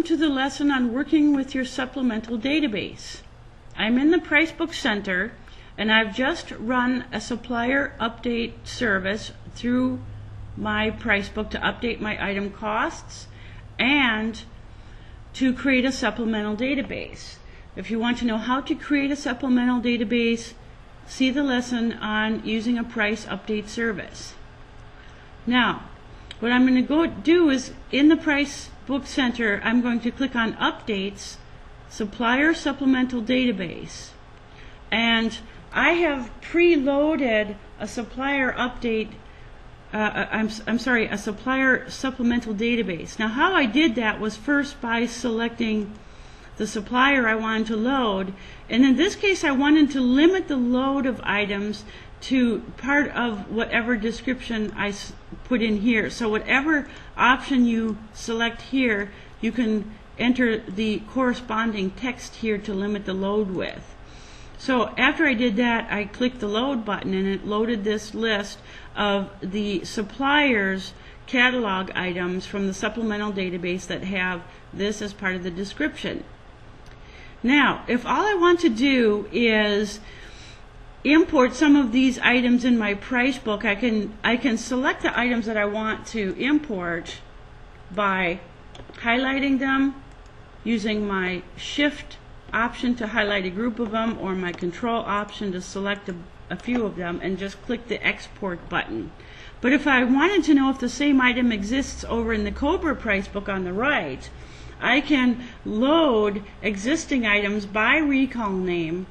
Welcome to the lesson on working with your supplemental database. I'm in the Pricebook Center and I've just run a supplier update service through my Pricebook to update my item costs and to create a supplemental database. If you want to know how to create a supplemental database, see the lesson on using a price update service. Now, what I'm going to go do is in the Pricebook Center, I'm going to click on Updates, Supplier Supplemental Database. And I have preloaded a supplier update, a supplier supplemental database. Now how I did that was first by selecting the supplier I wanted to load, and in this case I wanted to limit the load of items to part of whatever description I put in here. So whatever option you select here, you can enter the corresponding text here to limit the load with. So after I did that, I clicked the load button and it loaded this list of the suppliers catalog items from the supplemental database that have this as part of the description. Now, if all I want to do is import some of these items in my price book, I can select the items that I want to import by highlighting them, using my shift option to highlight a group of them, or my control option to select a few of them and just click the export button. But if I wanted to know if the same item exists over in the Cobra price book on the right, I can load existing items by recall name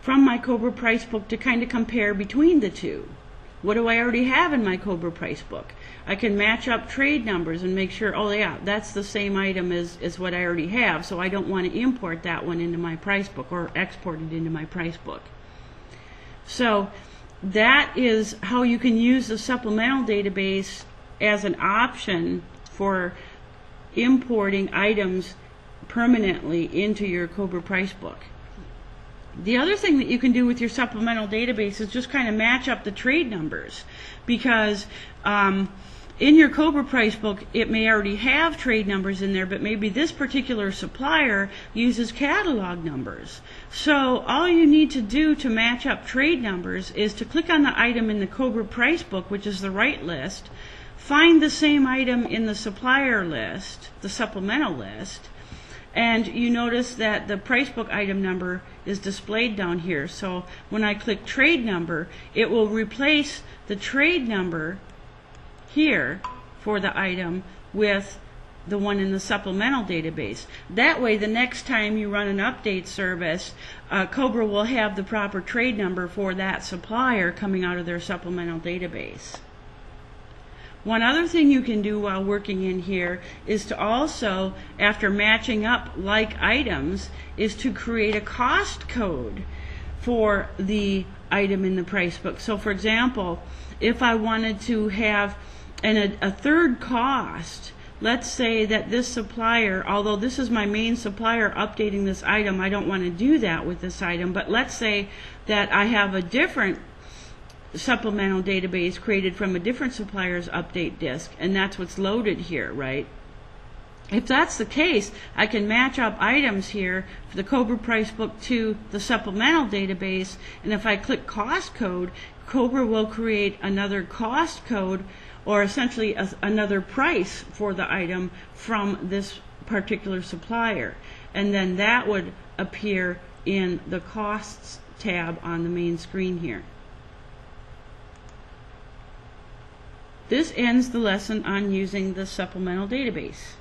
from my Cobra price book to kind of compare between the two. What do I already have in my Cobra price book? I can match up trade numbers and make sure, oh yeah, that's the same item as what I already have, so I don't want to import that one into my price book or export it into my price book. So that is how you can use the supplemental database as an option for importing items permanently into your Cobra price book. The other thing that you can do with your supplemental database is just kind of match up the trade numbers, because in your Cobra price book it may already have trade numbers in there, but maybe this particular supplier uses catalog numbers. So all you need to do to match up trade numbers is to click on the item in the Cobra price book, which is the right list, find the same item in the supplier list, the supplemental list, and you notice that the price book item number is displayed down here. So when I click trade number, it will replace the trade number here for the item with the one in the supplemental database. That way, the next time you run an update service, Cobra will have the proper trade number for that supplier coming out of their supplemental database. One other thing you can do while working in here is to also, after matching up like items, is to create a cost code for the item in the price book. So for example, if I wanted to have a third cost, let's say that this supplier, although this is my main supplier updating this item, I don't want to do that with this item, but let's say that I have a different supplemental database created from a different supplier's update disk, and that's what's loaded here, right? If that's the case, I can match up items here for the Cobra price book to the supplemental database, and if I click cost code, Cobra will create another cost code, or essentially another price for the item from this particular supplier, and then that would appear in the costs tab on the main screen here. This ends the lesson on using the supplemental database.